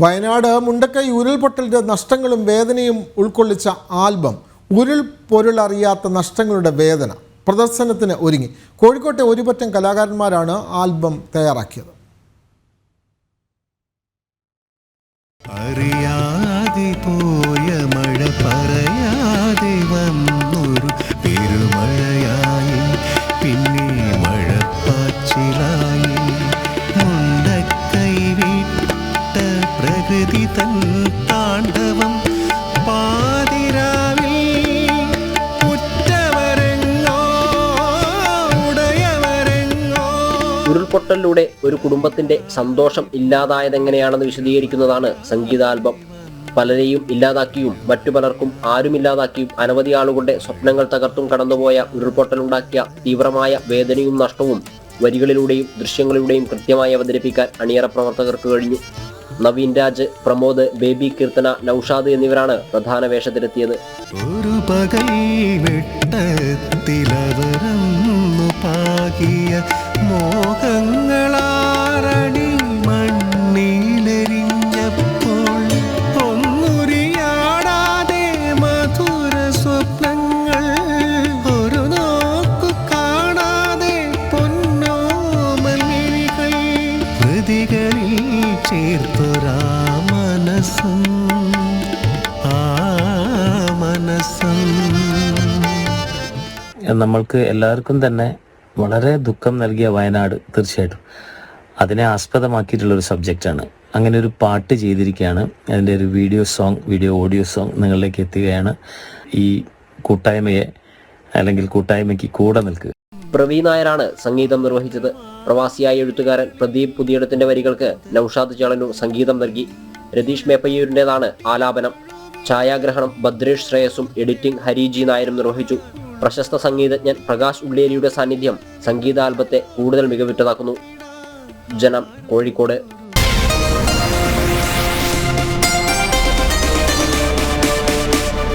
വയനാട് മുണ്ടക്കൈ ഉരുൾപൊട്ടലിൻ്റെ നഷ്ടങ്ങളും വേദനയും ഉൾക്കൊള്ളിച്ച ആൽബം ഉരുൾപൊരുളറിയാത്ത നഷ്ടങ്ങളുടെ വേദന പ്രദർശനത്തിന് ഒരുങ്ങി. കോഴിക്കോട്ടെ ഒരുപറ്റം കലാകാരന്മാരാണ് ആൽബം തയ്യാറാക്കിയത്. അറിയാതെ പോയ മഴ പറയാതെ വന്നൊരു പെരുമഴയായി, പിന്നെ മഴപ്പാച്ചിലായി. മുണ്ടക്കൈ വിട്ട പ്രകൃതി തൻ താണ്ഡവം പാതിരാവിൽ ഉറ്റവരെങ്ങോ ഉടയവരെങ്ങോ. ഉരുൾപൊട്ടലിലൂടെ ഒരു കുടുംബത്തിന്റെ സന്തോഷം ഇല്ലാതായതെങ്ങനെയാണെന്ന് വിശദീകരിക്കുന്നതാണ് സംഗീതാൽബം. പലരെയും ഇല്ലാതാക്കിയും മറ്റു പലർക്കും ആരുമില്ലാതാക്കിയും അനവധി ആളുകളുടെ സ്വപ്നങ്ങൾ തകർത്തും കടന്നുപോയ ഉരുൾപൊട്ടലുണ്ടാക്കിയ തീവ്രമായ വേദനയും നഷ്ടവും വരികളിലൂടെയും ദൃശ്യങ്ങളിലൂടെയും കൃത്യമായി അവതരിപ്പിക്കാൻ അണിയറ പ്രവർത്തകർക്ക് കഴിഞ്ഞു. നവീൻ രാജ്, പ്രമോദ്, ബേബി കീർത്തന, നൌഷാദ് എന്നിവരാണ് പ്രധാന വേഷത്തിലെത്തിയത്. ഒരു പകൽ വെട്ടത്തിലവരന്നു പാകിയ മോഹങ്ങളാരണി മണ്ണിലെരിഞ്ഞപ്പോൾ ഒന്നുരിയാടാതെ മധുര സ്വപ്നങ്ങൾ, ഒരു നോക്കു കാണാതെ പൊന്നോമൽ മിഴികൾ, ഹൃദികളിൽ ചേർത്തൊരാ മനസ്സും ആ മനസ്സും. നമ്മൾക്ക് എല്ലാവർക്കും തന്നെ വളരെ ദുഃഖം നൽകിയ വയനാട് തീർച്ചയായിട്ടും അതിനെ ആസ്പദമാക്കിയിട്ടുള്ളൊരു സബ്ജക്റ്റാണ്. അങ്ങനെ ഒരു പാട്ട് ചെയ്തിരിക്കുകയാണ്. അതിൻ്റെ ഒരു വീഡിയോ ഓഡിയോ സോങ് നിങ്ങളിലേക്ക് എത്തുകയാണ്. ഈ കൂട്ടായ്മയെ അല്ലെങ്കിൽ കൂട്ടായ്മയ്ക്ക് കൂടെ നിൽക്കുക. പ്രവീൺ നായരാണ് സംഗീതം നിർവഹിച്ചത്. പ്രവാസിയായ എഴുത്തുകാരൻ പ്രദീപ് പുതിയിടത്തിന്റെ വരികൾക്ക് നൌഷാദ് ചളനൂർ സംഗീതം നൽകി. രതീഷ് മേപ്പയ്യൂരിൻ്റെതാണ് ആലാപനം. ഛായാഗ്രഹണം ഭദ്രേഷ് ശ്രേയസും എഡിറ്റിംഗ് ഹരിജി നായരും നിർവഹിച്ചു. പ്രശസ്ത സംഗീതജ്ഞൻ പ്രകാശ് ഉള്ളേരിയുടെ സാന്നിധ്യം സംഗീതാൽബത്തെ കൂടുതൽ മികവുറ്റതാക്കുന്നു. ജനം, കോഴിക്കോട്.